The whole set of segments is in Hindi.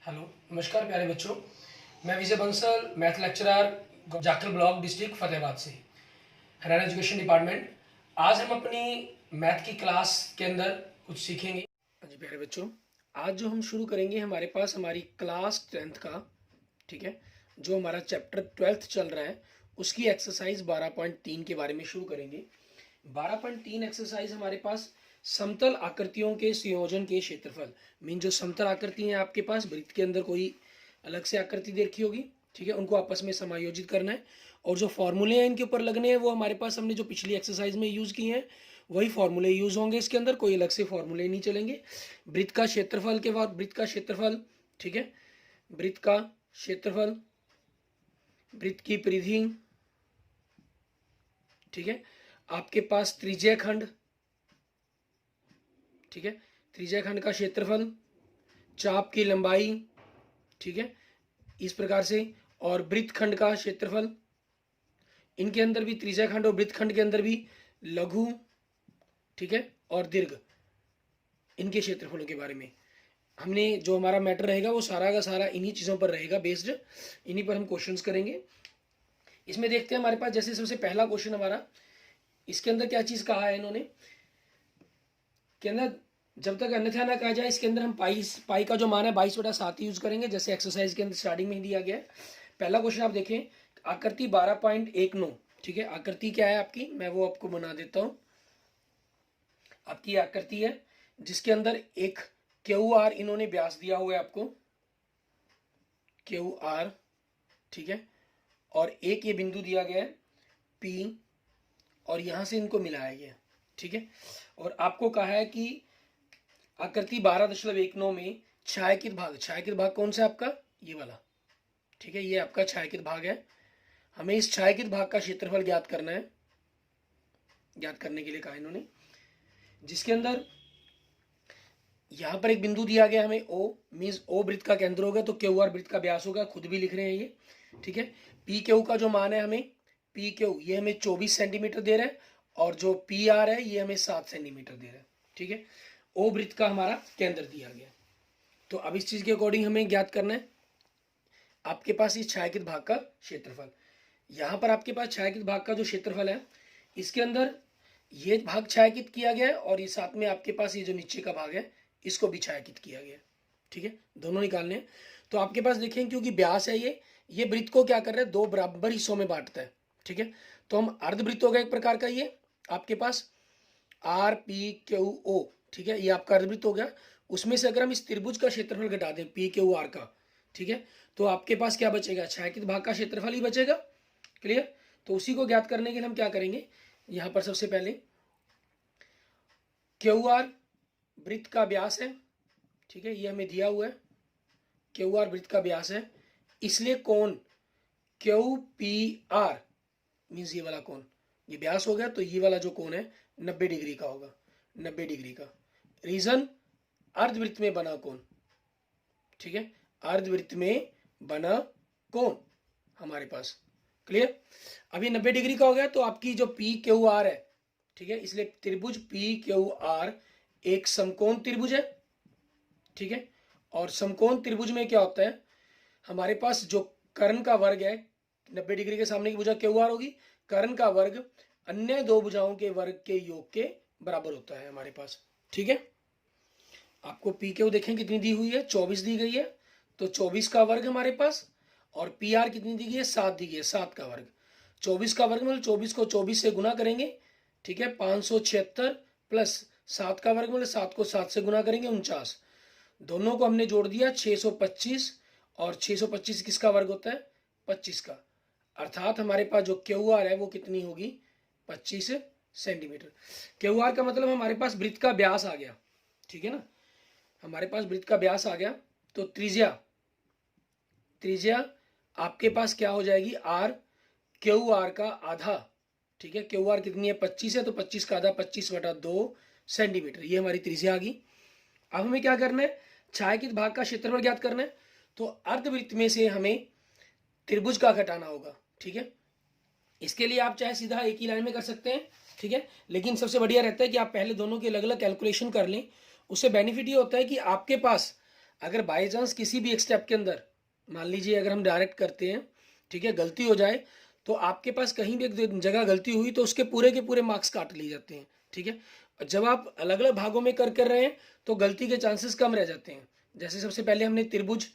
हेलो, नमस्कार प्यारे बच्चों। मैं Vijay Bansal, math lecturer, Jakhal block, district Fatehabad से, हरियाणा एजुकेशन डिपार्टमेंट। आज हम अपनी मैथ की क्लास के अंदर कुछ सीखेंगे। हाँ जी प्यारे बच्चों, आज जो हम शुरू करेंगे हमारे पास हमारी क्लास 10th का, ठीक है, जो हमारा चैप्टर 12th चल रहा है उसकी एक्सरसाइज 12.3 के बारे में शुरू करेंगे। 12.3 एक्सरसाइज हमारे पास समतल आकृतियों के संयोजन के क्षेत्रफल। मीन जो समतल आकृति है आपके पास वृत्त के अंदर कोई अलग से आकृति देखी होगी, ठीक है, उनको आपस में समायोजित करना है और जो फॉर्मूले हैं इनके ऊपर लगने हैं वो हमारे पास हमने जो पिछली एक्सरसाइज में यूज किए हैं वही फॉर्मूले यूज होंगे। इसके अंदर कोई अलग से फॉर्मूले नहीं चलेंगे। वृत्त का क्षेत्रफल के बाद वृत्त का क्षेत्रफल, ठीक है, वृत्त का क्षेत्रफल, वृत्त की परिधि, ठीक है, आपके पास त्रिज्या खंड, ठीक है, त्रिज्या खंड का क्षेत्रफल, चाप की लंबाई, ठीक है, इस प्रकार से, और वृत्त खंड का क्षेत्रफल। इनके अंदर भी त्रिज्या खंड और वृत्त खंड के अंदर भी लघु, ठीक है, और दीर्घ, इनके क्षेत्रफलों के बारे में हमने जो हमारा मैटर रहेगा वो सारा का सारा इन्हीं चीज़ों पर रहेगा बेस्ड, इन्हीं पर हम क्वेश्चंस करेंगे। इसमें देखते हैं हमारे पास जैसे सबसे पहला क्वेश्चन हमारा, इसके अंदर क्या चीज़ कहा है इन्होंने के अंदर, जब तक अन्यथा ना कहा जाए इसके अंदर हम पाई का जो मान है 22/7 यूज करेंगे, जैसे एक्सरसाइज के अंदर स्टार्टिंग में ही दिया गया है। पहला क्वेश्चन आप देखें, आकृति 12.19, ठीक है, आकृति क्या है आपकी, मैं वो आपको बना देता हूं। आपकी आकृति है जिसके अंदर एक क्यू आर इन्होंने व्यास दिया हुआ है आपको, क्यू आर, ठीक है, और एक ये बिंदु दिया गया है पी, और यहां से इनको मिलाया गया, ठीक है, और आपको कहा है कि आकृति 12.19 में छायांकित भाग कौन सा है आपका, ये वाला, ठीक है, ये आपका छायांकित भाग है। हमें इस छायांकित भाग का क्षेत्रफल ज्ञात करना है। ज्ञात करने के लिए कहा इन्होंने, जिसके अंदर यहां पर एक बिंदु दिया गया हमें ओ, मीन्स ओ वृत्त का केंद्र होगा, तो क्यू आर वृत्त का व्यास होगा, खुद भी लिख रहे हैं ये, ठीक है। पी क्यू का जो मान है हमें, पी क्यू ये हमें 24 सेंटीमीटर दे रहा है, और जो पी आर है ये हमें 7 सेंटीमीटर दे रहा है, ठीक है। ओ वृत्त का हमारा केंद्र दिया गया। तो अब इस चीज के अकॉर्डिंग हमें ज्ञात करना है आपके पास इस छायांकित भाग का क्षेत्रफल। यहां पर आपके पास छायांकित भाग का जो क्षेत्रफल है, इसके अंदर ये भाग छायांकित किया गया है, और ये साथ में आपके पास ये जो नीचे का भाग है इसको भी छायांकित किया गया है, ठीक है, दोनों निकालने हैं। तो आपके पास देखें, क्योंकि व्यास है ये वृत्त को क्या कर रहा है, दो बराबर हिस्सों में बांटता है, ठीक है। तो हम अर्धवृत्त होगा एक प्रकार का, ये आपके पास आर पी क्यू ओ, ठीक है, ये आपका अर्धवृत्त हो गया। उसमें से अगर हम इस त्रिभुज का क्षेत्रफल घटा दें पी क्यू आर का, ठीक है, तो आपके पास क्या बचेगा, छायांकित भाग का क्षेत्रफल ही बचेगा। क्लियर। तो उसी को ज्ञात करने के लिए हम क्या करेंगे, यहां पर सबसे पहले क्यू आर वृत्त का व्यास है, ठीक है, ये हमें दिया हुआ है, क्यू आर वृत्त का व्यास है, इसलिए कोण क्यू पी आर मीन्स ये वाला कोण, ये व्यास हो गया, तो ये वाला जो कोण है 90 डिग्री का होगा, 90 डिग्री का। रीजन अर्धवृत्त में बना कोण, ठीक है, अर्धवृत्त में बना कोण हमारे पास। क्लियर। अभी 90 डिग्री का हो गया, तो आपकी जो पी क्यू आर है, ठीक है, इसलिए त्रिभुज पी क्यू आर एक समकोण त्रिभुज है, ठीक है, और समकोण त्रिभुज में क्या होता है, हमारे पास जो कर्ण का वर्ग है, 90 डिग्री के सामने की भुजा क्यू आर होगी, कर्ण का वर्ग अन्य दो भुजाओं के वर्ग के योग के बराबर होता है हमारे पास, ठीक है। आपको पी क्यू देखें कितनी दी हुई है, 24 दी गई है, तो 24 का वर्ग हमारे पास, और पी आर कितनी दी गई है, 7 दी गई है, 7 का वर्ग। 24 का वर्ग मतलब 24 को 24 से गुना करेंगे, ठीक है, 576 प्लस 7 का वर्ग मतलब 7 को 7 से गुना करेंगे, 49। दोनों को हमने जोड़ दिया 625, और 625 किसका वर्ग होता है, 25 का। अर्थात हमारे पास जो क्यू आर है वो कितनी होगी, 25 सेंटीमीटर। क्यू आर का मतलब हमारे पास वृत्त का व्यास आ गया, ठीक है ना, हमारे पास वृत्त का व्यास आ गया। तो त्रिज्या, त्रिज्या आपके पास क्या हो जाएगी, आर क्यू आर का आधा, ठीक है, क्यू आर कितनी है 25 है, तो 25 का आधा 25/2 सेंटीमीटर, ये हमारी त्रिज्या आ गई। अब हमें क्या करना है, छायांकित भाग का क्षेत्रफल ज्ञात करना है, तो अर्धवृत्त में से हमें त्रिभुज का घटाना होगा, ठीक है। इसके लिए आप चाहे सीधा एक ही लाइन में कर सकते हैं, ठीक है, लेकिन सबसे बढ़िया रहता है कि आप पहले दोनों की अलग अलग कैलकुलेशन कर लें। उससे बेनिफिट ये होता है कि आपके पास अगर बाय चांस किसी भी एक स्टेप के अंदर मान लीजिए अगर हम डायरेक्ट करते हैं, ठीक है, गलती हो जाए तो आपके पास कहीं भी एक जगह गलती हुई तो उसके पूरे के पूरे मार्क्स काट लिए जाते हैं, ठीक है। जब आप अलग अलग भागों में कर रहे हैं तो गलती के चांसेस कम रह जाते हैं। जैसे सबसे पहले हमने त्रिभुज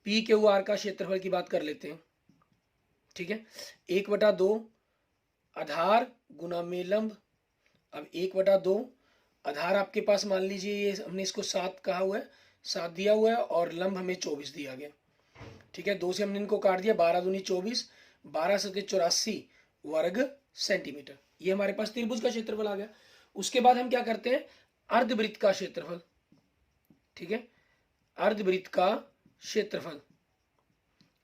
पी क्यू आर का क्षेत्रफल की बात कर लेते हैं, ठीक है। 1/2 आधार गुना में लंब। अब 1/2 आधार आपके पास मान लीजिए ये हमने इसको 7 कहा हुआ है, 7 दिया हुआ है और लंब हमें 24 दिया गया, ठीक है। 2 से हमने इनको काट दिया, 12 दूनी 24, 12 सते 84 वर्ग सेंटीमीटर। ये हमारे पास त्रिभुज का क्षेत्रफल आ गया। उसके बाद हम क्या करते हैं, अर्धवृत्त का क्षेत्रफल, ठीक है, अर्धवृत्त का क्षेत्रफल।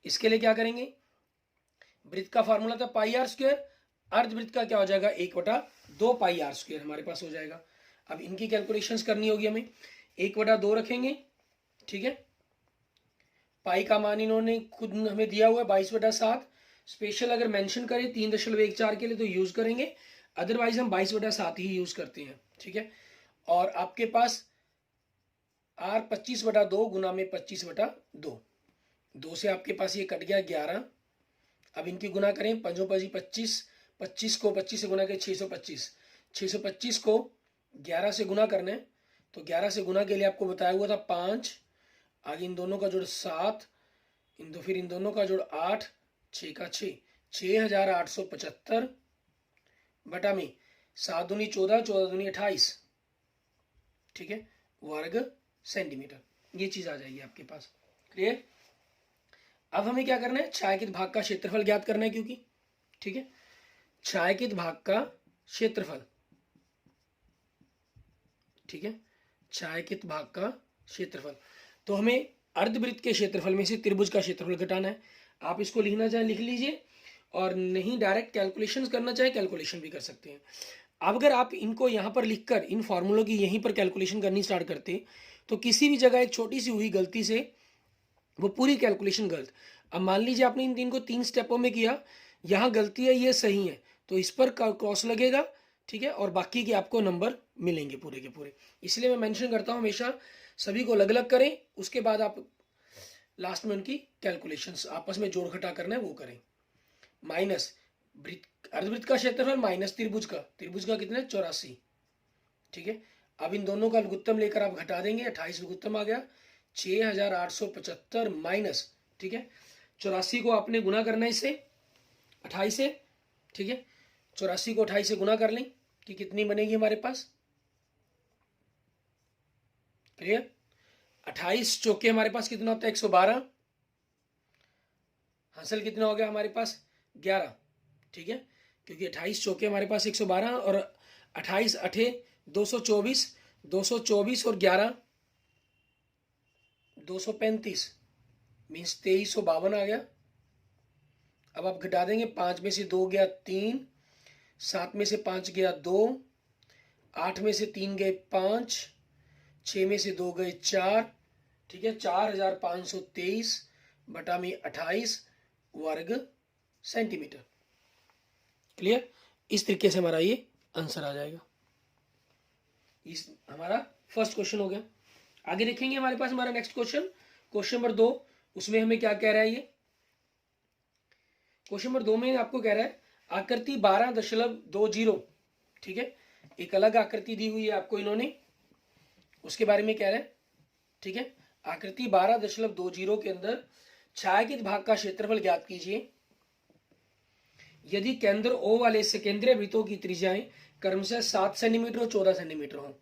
इसके लिए क्या करेंगे, वृत्त का फॉर्मूला था पाई आर स्क्वायर, अर्धवृत्त का क्या हो जाएगा 1/2 पाई आर स्क्वायर हमारे पास हो जाएगा। अब इनकी कैलकुलेशंस करनी होगी हमें। 1/2 रखेंगे, ठीक है। पाई का मान इन्होंने खुद हमें दिया हुआ है 22/7। स्पेशल अगर मेंशन करें 3.14 के लिए तो यूज करेंगे, अदरवाइज हम 22/7 ही यूज करते हैं, ठीक है। और आपके पास आर 25/2 गुना में 25/2, 2 से आपके पास ये कट गया 11। अब इनकी गुना करें, 5 5 25, 25 को 25 से गुना करें 625, 625 को 11 से गुना करना है तो 11 से गुना के लिए आपको बताया हुआ था 5, आगे इन दोनों का जोड़ 7, फिर इन दोनों का जोड़ 8, 6 का 6, 6875 बटा में 7 दूनी 14, 14 दूनी 28, ठीक है, वर्ग सेंटीमीटर। ये चीज आ जाएगी आपके पास। क्लियर। अब हमें क्या करना है, छायांकित भाग का क्षेत्रफल ज्ञात करना है, क्योंकि ठीक है, छायांकित भाग का क्षेत्रफल, ठीक है, छायांकित भाग का क्षेत्रफल। तो हमें अर्धवृत्त के क्षेत्रफल में से त्रिभुज का क्षेत्रफल घटाना है। आप इसको लिखना चाहे लिख लीजिए, और नहीं डायरेक्ट कैलकुलेशन करना चाहे कैलकुलेशन भी कर सकते हैं। अब अगर आप इनको यहाँ पर लिखकर इन फॉर्मूलों की यहीं पर कैलकुलेशन करनी स्टार्ट करते तो किसी भी जगह एक छोटी सी हुई गलती से वो पूरी कैलकुलेशन गलत। अब मान लीजिए आपने इन 3 को 3 स्टेपों में किया, यहाँ गलती है ये सही है तो इस पर क्रॉस लगेगा, ठीक है, और बाकी के आपको नंबर मिलेंगे पूरे के पूरे। इसलिए मैं मेंशन करता हूँ हमेशा सभी को अलग अलग करें, उसके बाद आप लास्ट में उनकी कैलकुलेशंस आपस में जोड़ घटा करना है वो करें। माइनस अर्धवृत्त का क्षेत्रफल माइनस त्रिभुज का कितना है 84, ठीक है। अब इन दोनों का लघुत्तम लेकर आप घटा देंगे, 28 लघुत्तम आ गया, 6875 माइनस, ठीक है, 84 को आपने गुना करना है इससे 28 से, ठीक है। 84 को 28 से गुना कर लें कि कितनी बनेगी हमारे पास। क्लियर। 28 चौके हमारे पास कितना होता है 112, हासिल कितना हो गया हमारे पास 11, ठीक है, क्योंकि 28 चौके हमारे पास 112 और 28 अठे 224, 224 और 11 235 मीन्स 2352 आ गया। अब आप घटा देंगे, 5 में से 2 गया 3, 7 में से 5 गया 2, 8 में से 3 गए 5, 6 में से 2 गए 4, ठीक है, 4523 बटा में 28 वर्ग सेंटीमीटर। क्लियर। इस तरीके से हमारा ये आंसर आ जाएगा। इस हमारा फर्स्ट क्वेश्चन हो गया। आगे देखेंगे हमारे पास हमारा नेक्स्ट क्वेश्चन नंबर 2। उसमें हमें क्या कह रहा है, ये क्वेश्चन नंबर 2 में आपको कह रहा है आकृति 12.20, ठीक है, एक अलग आकृति दी हुई है आपको इन्होंने, उसके बारे में कह रहा है, ठीक है। आकृति 12.20 के अंदर छायांकित भाग का क्षेत्रफल ज्ञात कीजिए यदि केंद्र O वाले से केंद्रीय वृत्तों की त्रिज्याएं क्रमशः 7 सेंटीमीटर और 14 सेंटीमीटर हो,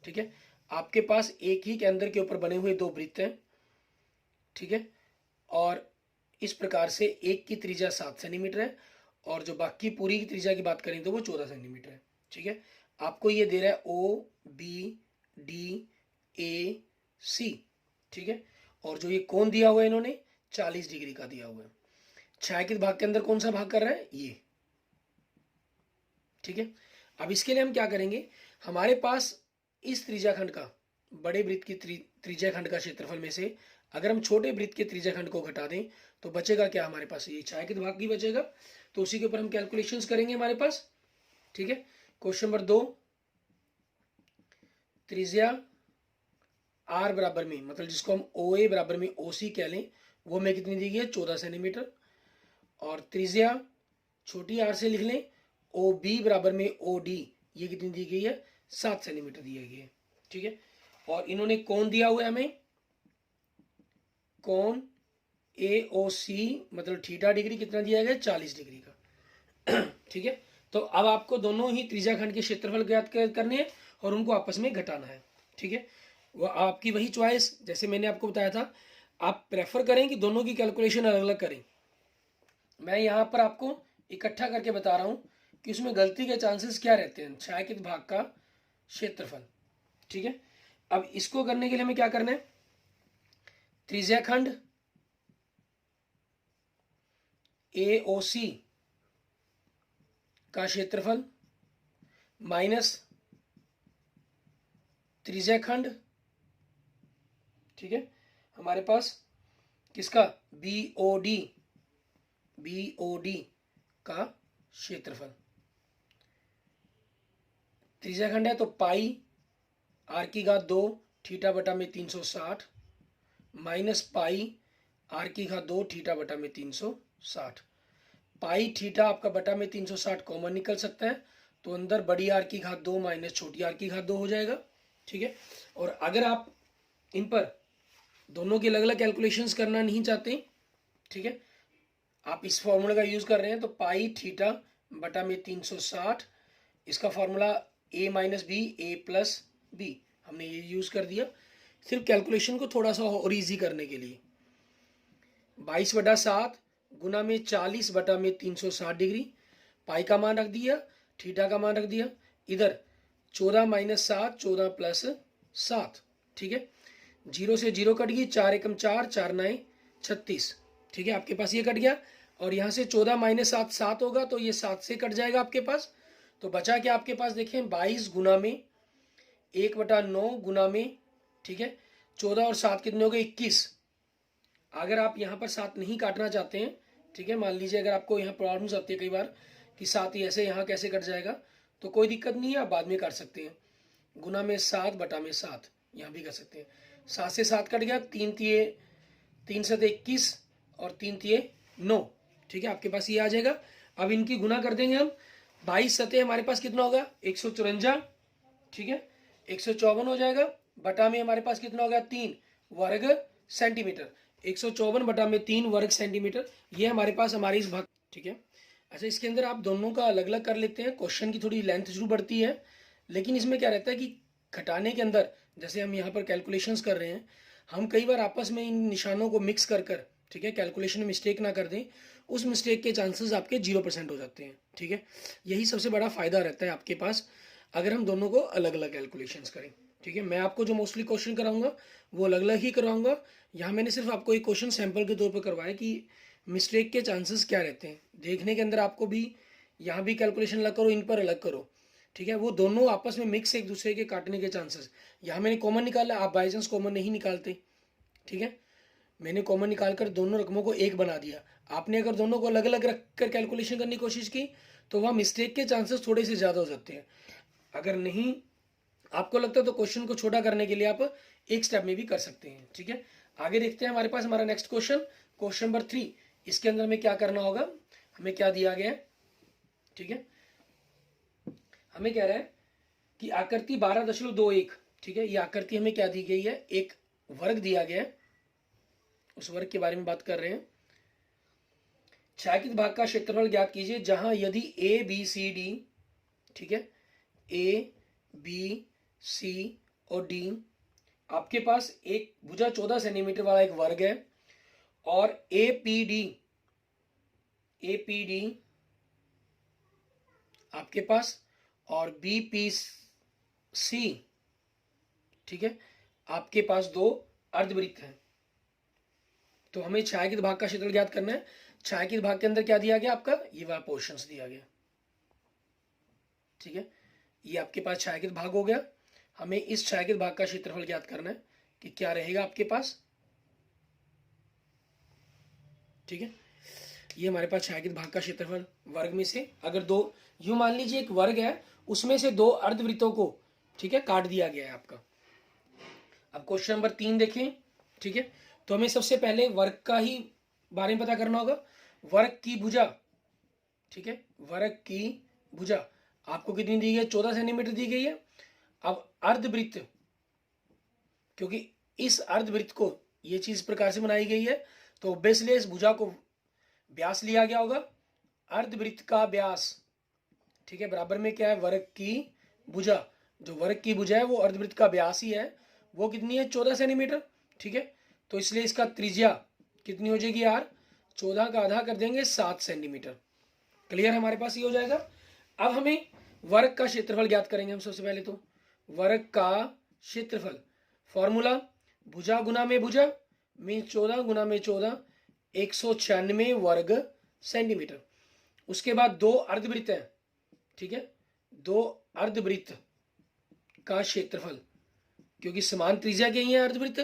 ठीक है। आपके पास एक ही केंद्र के ऊपर बने हुए 2 वृत्त हैं, ठीक है, और इस प्रकार से एक की त्रिज्या 7 सेंटीमीटर है और जो बाकी पूरी की त्रिज्या की बात करें तो वो 14 सेंटीमीटर है, ठीक है। आपको ये दे रहा है OBDAC, ठीक है, और जो ये कोण दिया हुआ है इन्होंने 40 डिग्री का दिया हुआ है। छायांकित भाग के अंदर कौन सा भाग कर रहा है ये, ठीक है। अब इसके लिए हम क्या करेंगे, हमारे पास इस त्रिज्याखंड का बड़े वृत्त की त्रिज्याखंड का क्षेत्रफल में से अगर हम छोटे वृत्त के त्रिज्याखंड को घटा दें तो बचेगा क्या हमारे पास, ये छायांकित भाग ही बचेगा। तो उसी के ऊपर हम कैलकुलेशंस करेंगे हमारे पास, ठीक है। क्वेश्चन नंबर 2, त्रिज्या आर बराबर में, मतलब जिसको हम ओ ए बराबर में ओ सी कह लें, वो हमें कितनी दी गई है 14 सेंटीमीटर। और त्रिज्या छोटी आर से लिख लें ओ बी बराबर में ओ डी, ये कितनी दी गई है 7 सेंटीमीटर दी गई है। ठीक है, और इन्होंने कौन दिया हुआ है हमें, कौन ए ओ सी मतलब थीटा डिग्री कितना दिया गया 40 डिग्री का। ठीक है, तो अब आपको दोनों ही त्रिज्याखंड के क्षेत्रफल ज्ञात करने हैं और उनको आपस में घटाना है। ठीक है, वो आपकी वही चॉइस, जैसे मैंने आपको बताया था, आप प्रेफर करें कि दोनों की कैलकुलेशन अलग अलग करें। मैं यहाँ पर आपको इकट्ठा करके बता रहा हूँ कि उसमें गलती के चांसेस क्या रहते हैं, छायांकित भाग का क्षेत्रफल। ठीक है, अब इसको करने के लिए हमें क्या करना है, त्रिज्याखंड AOC का क्षेत्रफल माइनस त्रिज्याखंड, ठीक है, हमारे पास किसका BOD का क्षेत्रफल। त्रिज्याखंड है तो पाई आर की घात 2 थीटा बटा में 360 माइनस पाई आर की घात 2 थीटा बटा में 360। पाई थीटा आपका बटा में 360 कॉमन निकल सकता है, तो अंदर बड़ी आर की घात 2 माइनस छोटी आर की घात 2 हो जाएगा। ठीक है, और अगर आप इन पर दोनों की अलग अलग कैलकुलेशंस करना नहीं चाहते, ठीक है, आप इस फॉर्मूले का यूज कर रहे हैं, तो पाई थीटा बटा में 360, इसका formula a minus B A plus B, हमने ये यूज कर दिया सिर्फ कैलकुलेशन को थोड़ा सा और ईजी करने के लिए। 22/7 गुना में 40/360 डिग्री, पाई का मान रख दिया, थीटा का मान रख दिया, इधर 14 माइनस 7 14 प्लस 7। ठीक है, 0 से 0 कट गई, 4 एकम 4 4 9 36। ठीक है, आपके पास ये कट गया, और यहाँ से 14 माइनस 7 7 होगा, तो ये 7 से कट जाएगा आपके पास। तो बचा क्या आपके पास, देखें 22 गुना में 1/9 गुना में, ठीक है, 14 और 7 कितने हो गए 21। अगर आप यहाँ पर 7 नहीं काटना चाहते हैं, ठीक है, मान लीजिए अगर आपको यहाँ प्रॉब्लम्स आती है कई बार कि 7 ही ऐसे यहाँ कैसे कट जाएगा, तो कोई दिक्कत नहीं है, आप बाद में काट सकते हैं। गुना में 7 बटा में 7 यहाँ भी कर सकते हैं। 7 से 7 कट गया, 3 7 21 और 3 3 9। ठीक है, आपके पास ये आ जाएगा। अब इनकी गुना कर देंगे हम, 22 सतह हमारे पास कितना होगा 154। ठीक है, 154 हो जाएगा, बटा में हमारे पास कितना हो गया 3 वर्ग सेंटीमीटर। 154 बटा में 3 वर्ग सेंटीमीटर, ये हमारे पास हमारी इस भाग। ठीक है, अच्छा इसके अंदर आप दोनों का अलग अलग कर लेते हैं, क्वेश्चन की थोड़ी लेंथ जरूर बढ़ती है, लेकिन इसमें क्या रहता है कि घटाने के अंदर जैसे हम यहाँ पर कैलकुलेशंस कर रहे हैं, हम कई बार आपस में इन निशानों को मिक्स कर कर, ठीक है, कैलकुलेशन में मिस्टेक ना कर दें, उस मिस्टेक के चांसेस आपके 0% हो जाते हैं। ठीक है, यही सबसे बड़ा फायदा रहता है आपके पास अगर हम दोनों को अलग अलग कैलकुलेशंस करें। ठीक है, मैं आपको जो मोस्टली क्वेश्चन कराऊंगा वो अलग अलग ही करवाऊंगा। यहाँ मैंने सिर्फ आपको एक क्वेश्चन सैंपल के तौर पर करवाया कि मिस्टेक के चांसेस क्या रहते हैं। देखने के अंदर आपको भी यहाँ भी कैलकुलेशन अलग करो, इन पर अलग करो। ठीक है, वो दोनों आपस में मिक्स एक दूसरे के काटने के चांसेस, यहाँ मैंने कॉमन निकाला, आप बाई चांस कॉमन नहीं निकालते। ठीक है, मैंने कॉमन निकालकर दोनों रकमों को एक बना दिया, आपने अगर दोनों को अलग अलग रख कर कैलकुलेशन करने की कोशिश की तो वहाँ मिस्टेक के चांसेस थोड़े से ज़्यादा हो जाते हैं। अगर नहीं आपको लगता है तो क्वेश्चन को छोटा करने के लिए आप एक स्टेप में भी कर सकते हैं। ठीक है, आगे देखते हैं हमारे पास हमारा नेक्स्ट क्वेश्चन, क्वेश्चन नंबर 3। इसके अंदर हमें क्या करना होगा, हमें क्या दिया गया है, ठीक है, हमें कह रहा है कि आकृति 12.21, ठीक है, ये आकृति हमें क्या दी गई है, एक वर्ग दिया गया है, उस वर्ग के बारे में बात कर रहे हैं। छायांकित भाग का क्षेत्रफल ज्ञात कीजिए जहां यदि ए बी सी डी, ठीक है, ए बी सी और डी आपके पास एक भुजा 14 सेंटीमीटर वाला एक वर्ग है, और ए पी डी आपके पास और बी पी सी, ठीक है, आपके पास दो अर्धवृत्त हैं। तो हमें छायांकित भाग का क्षेत्रफल ज्ञात करना है। छायांकित भाग के अंदर क्या दिया गया आपका, ये वाला पोर्शंस दिया गया। ठीक है, ये आपके पास छायांकित भाग हो गया। हमें इस छायांकित भाग का क्षेत्रफल ज्ञात करना है कि क्या रहेगा आपके पास। ठीक है, ये हमारे पास छायांकित भाग का क्षेत्रफल वर्ग में से, अगर दो यूं मान लीजिए एक वर्ग है उसमें से दो अर्धवृत्तों को, ठीक है, काट दिया गया है आपका। अब क्वेश्चन नंबर 3 देखें, ठीक है। तो हमें सबसे पहले वर्ग का ही बारे में पता करना होगा। वर्ग की भुजा, ठीक है, वर्ग की भुजा आपको कितनी दी गई है? 14 सेंटीमीटर दी गई है। अब अर्धवृत्त, क्योंकि इस अर्धवृत्त को ये चीज इस प्रकार से बनाई गई है, तो ऑब्वियसली इस भुजा को व्यास लिया गया होगा। अर्धवृत्त का व्यास, ठीक है, बराबर में क्या है? वर्ग की भुजा। जो वर्ग की भुजा है वो अर्धवृत्त का व्यास ही है, वो कितनी है? 14 सेंटीमीटर, ठीक है। तो इसलिए इसका त्रिज्या कितनी हो जाएगी यार? 14 का आधा कर देंगे 7 सेंटीमीटर। क्लियर, हमारे पास ये हो जाएगा। अब हमें वर्ग का क्षेत्रफल ज्ञात करेंगे हम सबसे पहले। तो वर्ग का क्षेत्रफल फॉर्मूला भुजा गुना में भुजा मीन 14 गुना में 14, 196 वर्ग सेंटीमीटर। उसके बाद दो अर्धवृत्त है, ठीक है, दो अर्धवृत्त का क्षेत्रफल, क्योंकि समान त्रिज्या के ही है अर्धवृत्त,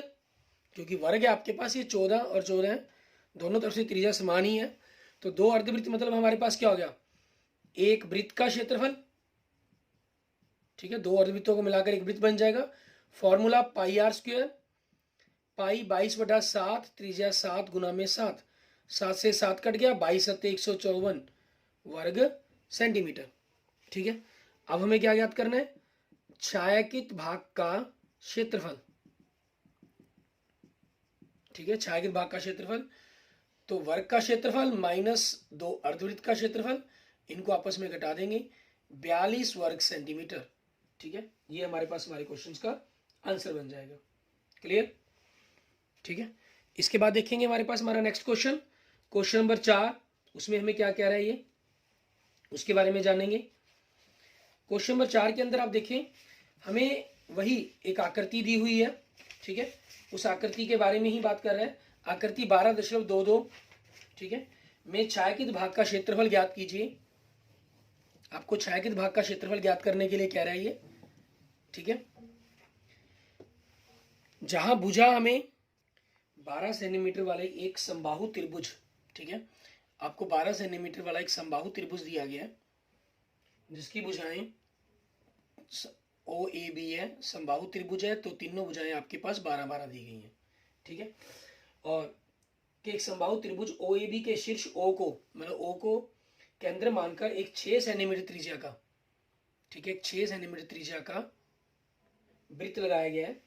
क्योंकि वर्ग है आपके पास, ये 14 और 14 है, दोनों तरफ से त्रिज्या समान ही है। तो दो अर्धवृत्त मतलब हमारे पास क्या हो गया? एक वृत्त का क्षेत्रफल, ठीक है, दो अर्धवृत्तों को मिलाकर एक वृत्त बन जाएगा। फॉर्मूला पाई आर स्क्वायर, पाई 22/7, त्रिज्या 7 गुना में 7, 7 से 7 कट गया, 22 सत्ते 154 वर्ग सेंटीमीटर, ठीक है। अब हमें क्या ज्ञात करना है? छायांकित भाग का क्षेत्रफल, ठीक है, छायांकित भाग का क्षेत्रफल। तो वर्ग का क्षेत्रफल माइनस दो अर्धवृत्त का क्षेत्रफल, इनको आपस में घटा देंगे, 42 वर्ग सेंटीमीटर, ठीक है। ये हमारे पास हमारे क्वेश्चंस का आंसर बन जाएगा। क्लियर, ठीक है। इसके बाद देखेंगे हमारे पास हमारा नेक्स्ट क्वेश्चन, क्वेश्चन नंबर 4। उसमें हमें क्या कह रहा है ये, उसके बारे में जानेंगे। क्वेश्चन नंबर 4 के अंदर आप देखें, हमें वही एक आकृति दी हुई है, ठीक है, उस आकृति के बारे में ही बात कर रहे हैं। आकृति 12.22, ठीक है, में छायांकित भाग का क्षेत्रफल ज्ञात कीजिए। आपको छायांकित भाग का क्षेत्रफल ज्ञात करने के लिए कह रहा है ये, ठीक है। जहां भुजा हमें 12 सेंटीमीटर वाले एक समबाहु त्रिभुज, ठीक है, आपको 12 सेंटीमीटर वाला एक समबाहु त्रिभुज दिया गया है, जिसकी भुजाएं ओ ए बी है, समबाहु त्रिभुज है, तो तीनों भुजाएं आपके पास 12-12 दी गई हैं, ठीक है। और कि एक समबाहु त्रिभुज ओ ए बी के शीर्ष ओ को, मतलब ओ को केंद्र मानकर एक 6 सेंटीमीटर त्रिज्या का, ठीक है, 6 सेंटीमीटर त्रिज्या का वृत्त लगाया गया है,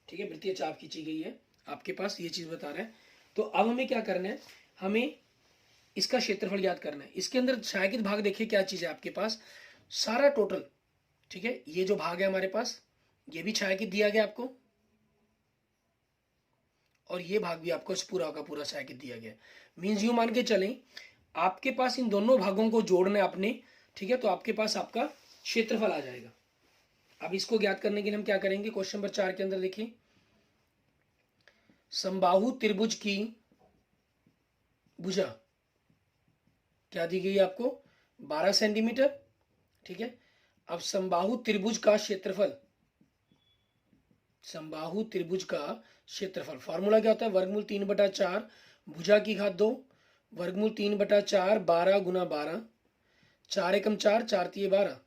ठीक है, वृत्तीय चाप खींची गई है, आपके पास ये चीज बता रहा है। तो अब हमें क्या करना है? हमें इसका क्षेत्रफल ज्ञात करना है। इसके अंदर छायांकित भाग देखिए क्या चीज है आपके पास, सारा टोटल, ठीक है, ये जो भाग है हमारे पास ये भी छायांकित दिया गया आपको, और ये भाग भी आपको पूरा का पूरा छायांकित दिया गया। मीन्स यूं मान के चलें, आपके पास इन दोनों भागों को जोड़ना है आपने, ठीक है, तो आपके पास आपका क्षेत्रफल आ जाएगा। अब इसको ज्ञात करने के लिए हम क्या करेंगे? क्वेश्चन नंबर 4 के अंदर देखिए, समबाहु त्रिभुज की भुजा क्या दी गई है आपको? 12 सेंटीमीटर, ठीक है। अब समबाहु त्रिभुज का क्षेत्रफल, समबाहु त्रिभुज का क्षेत्रफल फॉर्मूला क्या होता है? वर्गमूल 3/4 भुजा की घात 2, वर्गमूल 3/4, 12 गुना 12, 4 एकम 4, 4 तिये 12,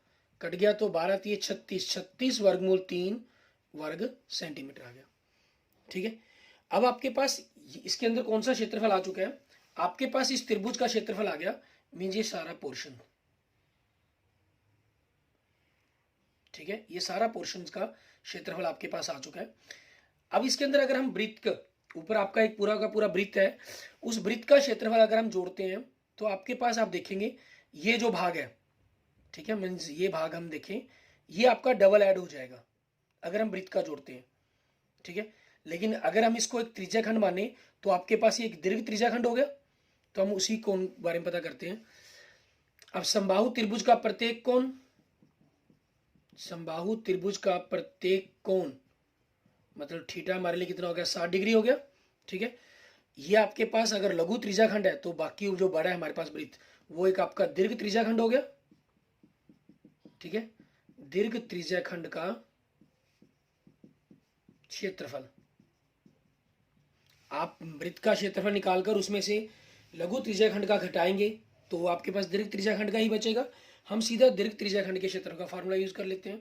कट गया तो 12 तिये 36, 36 वर्गमूल 3 वर्ग सेंटीमीटर आ गया, ठीक है। अब आपके पास इसके अंदर कौन सा क्षेत्रफल आ चुका है? आपके पास इस त्रिभुज का क्षेत्रफल आ गया, मीन्स ये सारा पोर्शन, ठीक है, ये सारा पोर्शन का क्षेत्रफल आपके पास आ चुका है। अब इसके अंदर अगर हम वृत्त का, ऊपर आपका एक पूरा का पूरा वृत्त है, उस वृत्त का क्षेत्रफल अगर हम जोड़ते हैं तो आपके पास आप देखेंगे ये जो भाग है, ठीक है, मीन्स ये भाग हम देखें, ये आपका डबल ऐड हो जाएगा अगर हम वृत्त का जोड़ते हैं, ठीक है। लेकिन अगर हम इसको एक त्रिज्याखंड माने तो आपके पास ये एक दीर्घ त्रिज्याखंड हो गया। तो हम उसी कोण बारे में पता करते हैं। अब समबाहु त्रिभुज का प्रत्येक कोण, समबाहु त्रिभुज का प्रत्येक कोण मतलब थीटा हमारे लिए कितना हो गया? 60 डिग्री हो गया, ठीक है। ये आपके पास अगर लघु त्रिज्याखंड है तो बाकी जो बड़ा है हमारे पास वृत्त, वो एक आपका दीर्घ त्रिज्याखंड हो गया, ठीक है। दीर्घ त्रिज्याखंड का क्षेत्रफल, आप वृत्त का क्षेत्रफल निकालकर उसमें से लघु त्रिज्याखंड का घटाएंगे तो वो आपके पास दीर्घ त्रिज्याखंड का ही बचेगा। हम सीधा दीर्घ त्रिज्याखंड के क्षेत्रफल का फार्मूला यूज कर लेते हैं,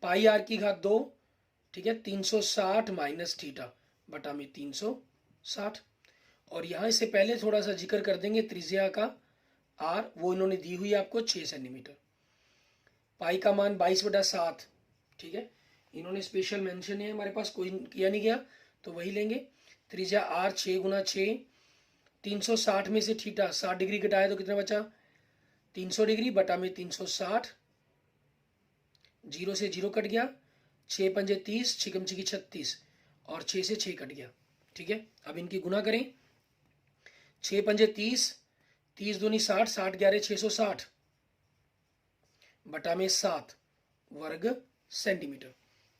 पाई आर की घात 2 ठीक है, 360 माइनस थीटा बटा में 360। और यहाँ इससे पहले थोड़ा सा जिक्र कर देंगे त्रिज्या का आर, वो इन्होंने दी हुई है आपको 6 सेंटीमीटर। पाई का मान 22/7, ठीक है, इन्होंने स्पेशल मेंशन है, हमारे पास कोई किया नहीं गया तो वही लेंगे। त्रिज्या आर 6 गुना 6, 360 में से थीटा 60 डिग्री घटाया तो कितना बचा 300 डिग्री बटा में 360, 0 से 0 कट गया, 6 पंजे 30, छिकम छिकी 36 और 6 से 6 कट गया। ठीक है, अब इनकी गुना करें, 6 पंजे 30, 30 दूनी 60, 60 11 660 बटा में 7 वर्ग सेंटीमीटर।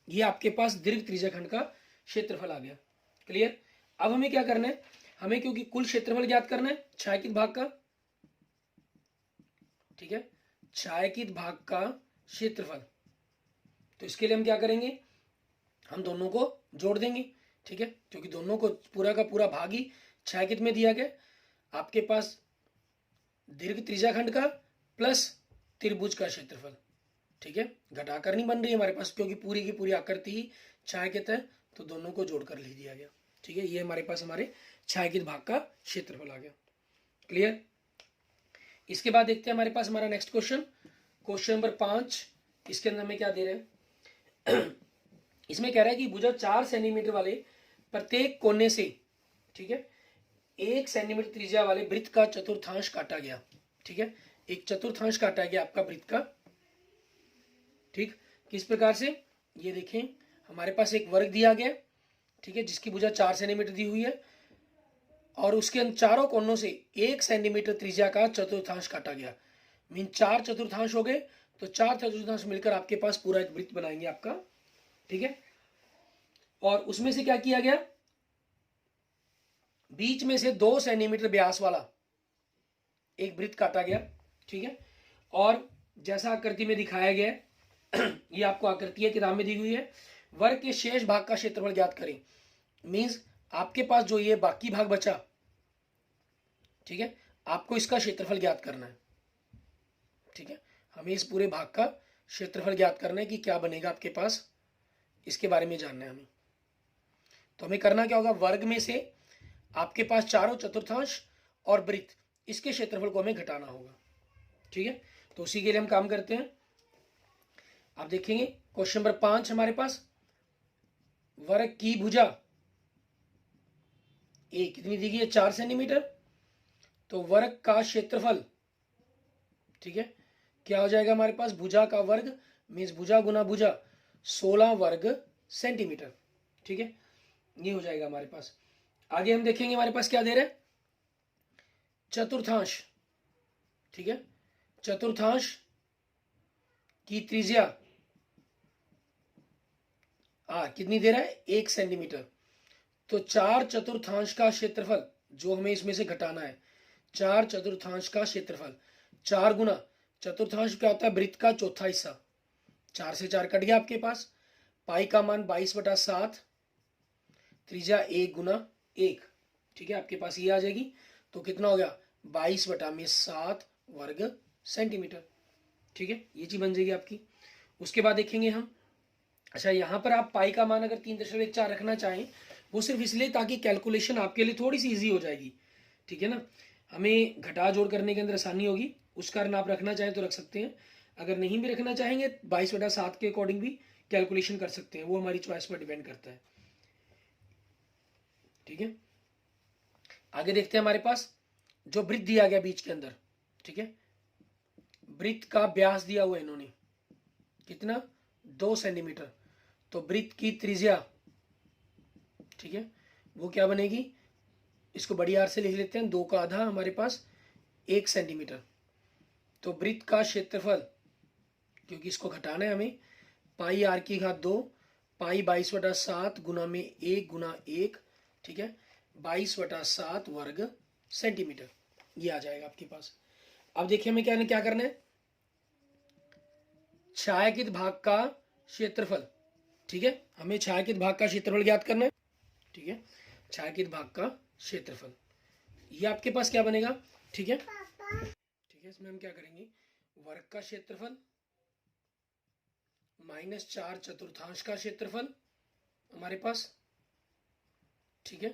ये आपके पास दीर्घ त्रिज्याखंड का क्षेत्रफल आ गया। क्लियर। अब हमें क्या करना है, हमें क्योंकि कुल क्षेत्रफल ज्ञात करना है छायांकित भाग का, ठीक है, छायांकित भाग का क्षेत्रफल। तो इसके लिए हम क्या करेंगे, हम दोनों को जोड़ देंगे। ठीक है, क्योंकि दोनों को पूरा का पूरा भाग ही छायांकित में दिया गया। आपके पास दीर्घ त्रिज्याखंड का प्लस त्रिभुज का क्षेत्रफल, ठीक है, घटाकर नहीं बन रही है हमारे पास, क्योंकि पूरी की पूरी आकृति ही छायांकित है, तो दोनों को जोड़कर लिख दिया गया। ठीक है, ये हमारे पास हमारे छायांकित भाग का क्षेत्रफल आ गया। क्लियर। इसके बाद देखते हैं हमारे पास हमारा नेक्स्ट क्वेश्चन, क्वेश्चन नंबर 5। इसके अंदर हमें क्या दे रहे हैं इसमें कह रहा है कि भुजा 4 सेंटीमीटर वाले प्रत्येक कोने से, ठीक है, 1 सेंटीमीटर त्रिज्या वाले वृत्त का चतुर्थांश काटा गया। ठीक है, एक चतुर्थांश काटा गया आपका वृत्त का। ठीक, किस प्रकार से, ये देखें, हमारे पास एक वर्ग दिया गया, ठीक है, जिसकी भुजा 4 सेंटीमीटर दी हुई है, और उसके चारों कोनों से 1 सेंटीमीटर त्रिज्या का चतुर्थांश काटा गया। मीन 4 चतुर्थांश हो गए, तो 4 चतुर्थांश मिलकर आपके पास पूरा एक वृत्त बनाएंगे आपका। ठीक है, और उसमें से क्या किया गया, बीच में से 2 सेंटीमीटर व्यास वाला एक वृत्त काटा गया। ठीक है, और जैसा आकृति में दिखाया गया है ये आपको आकृति है, किताब में दी हुई है। वर्ग के शेष भाग का क्षेत्रफल ज्ञात करें। मींस आपके पास जो ये बाकी भाग बचा, ठीक है, आपको इसका क्षेत्रफल ज्ञात करना है। ठीक है, हमें इस पूरे भाग का क्षेत्रफल ज्ञात करना है कि क्या बनेगा आपके पास, इसके बारे में जानना है हमें। तो हमें करना क्या होगा, वर्ग में से आपके पास चारों चतुर्थांश और वृत्त, इसके क्षेत्रफल को हमें घटाना होगा। ठीक है, तो उसी के लिए हम काम करते हैं। आप देखेंगे क्वेश्चन नंबर 5 हमारे पास, वर्ग की भुजा ए कितनी दी गई है 4 सेंटीमीटर, तो वर्ग का क्षेत्रफल, ठीक है, क्या हो जाएगा हमारे पास, भुजा का वर्ग मीन्स भुजा गुना भुजा 16 वर्ग सेंटीमीटर। ठीक है, ये हो जाएगा हमारे पास। आगे हम देखेंगे हमारे पास क्या दे रहे हैं, चतुर्थांश। ठीक है, चतुर्थांश की त्रिज्या कितनी दे रहा है 1 सेंटीमीटर। तो 4 चतुर्थांश का क्षेत्रफल जो हमें इसमें से घटाना है, 4 चतुर्थांश का क्षेत्रफल, 4 गुना चतुर्थांश क्या होता है, वृत्त का चौथा हिस्सा, 4 से 4 कट गया आपके पास, पाई का मान 22/7, त्रिज्या 1 गुना 1। ठीक है, आपके पास ये आ जाएगी, तो कितना हो गया 22/7 वर्ग सेंटीमीटर। ठीक है, ये चीज बन जाएगी आपकी। उसके बाद देखेंगे हम, अच्छा यहाँ पर आप पाई का मान अगर 3.14 रखना चाहें, वो सिर्फ इसलिए ताकि कैलकुलेशन आपके लिए थोड़ी सी इजी हो जाएगी। ठीक है ना, हमें घटा जोड़ करने के अंदर आसानी होगी, उस कारण आप रखना चाहें तो रख सकते हैं। अगर नहीं भी रखना चाहेंगे 22/7 के अकॉर्डिंग भी कैलकुलेशन कर सकते हैं, वो हमारी चॉइस पर डिपेंड करता है। ठीक है, आगे देखते हैं हमारे पास जो वृत्त दिया गया बीच के अंदर। ठीक है, वृत्त का व्यास दिया हुआ है इन्होंने कितना 2 सेंटीमीटर, तो वृत्त की त्रिज्या, ठीक है, वो क्या बनेगी, इसको बड़ी आर से लिख लेते हैं, 2 का आधा हमारे पास 1 सेंटीमीटर। तो वृत्त का क्षेत्रफल, क्योंकि इसको घटाना है हमें, पाई आर की घात 2, पाई 22/7 गुना में 1 गुना 1, ठीक है, 22/7 वर्ग सेंटीमीटर, ये आ जाएगा आपके पास। अब देखिए हमें क्या करना है, छायांकित भाग का क्षेत्रफल। ठीक है, हमें छायांकित भाग का क्षेत्रफल ज्ञात करना है। ठीक है, छायांकित भाग का क्षेत्रफल, ये आपके पास क्या बनेगा। ठीक है, ठीक है, इसमें हम क्या करेंगे, वर्ग का क्षेत्रफल माइनस 4 चतुर्थांश का क्षेत्रफल, हमारे पास, ठीक है,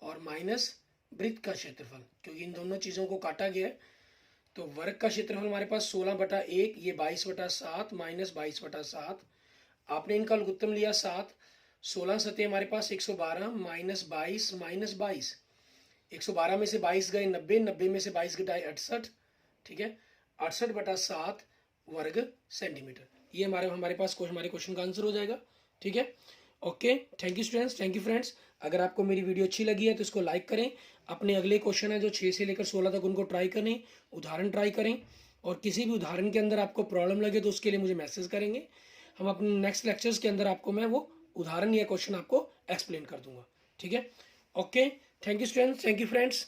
और माइनस वृत्त का क्षेत्रफल, क्योंकि इन दोनों चीज़ों को काटा गया है। तो वर्ग का क्षेत्रफल हमारे पास 16/1, ये 22/7 माइनस 22/7। आपने इनका लघुत्तम लिया 7, 16 सतह हमारे पास 112 माइनस 22, 112 में से 22 गए 90, 90 में से 22 घटाए 68, ठीक है, 68/7 वर्ग सेंटीमीटर। ये हमारे पास हमारे क्वेश्चन का आंसर हो जाएगा, ठीक है। Okay, thank you students, thank you friends. अगर आपको मेरी वीडियो अच्छी लगी है तो इसको लाइक करें। अपने अगले क्वेश्चन है जो 6 से लेकर 16 तक, उनको ट्राई करें, उदाहरण ट्राई करें, और किसी भी उदाहरण के अंदर आपको प्रॉब्लम लगे तो उसके लिए मुझे मैसेज करेंगे। हम अपने नेक्स्ट लेक्चर्स के अंदर आपको मैं वो उदाहरण या क्वेश्चन आपको एक्सप्लेन कर दूंगा, ठीक है। Okay, thank you students, thank you friends.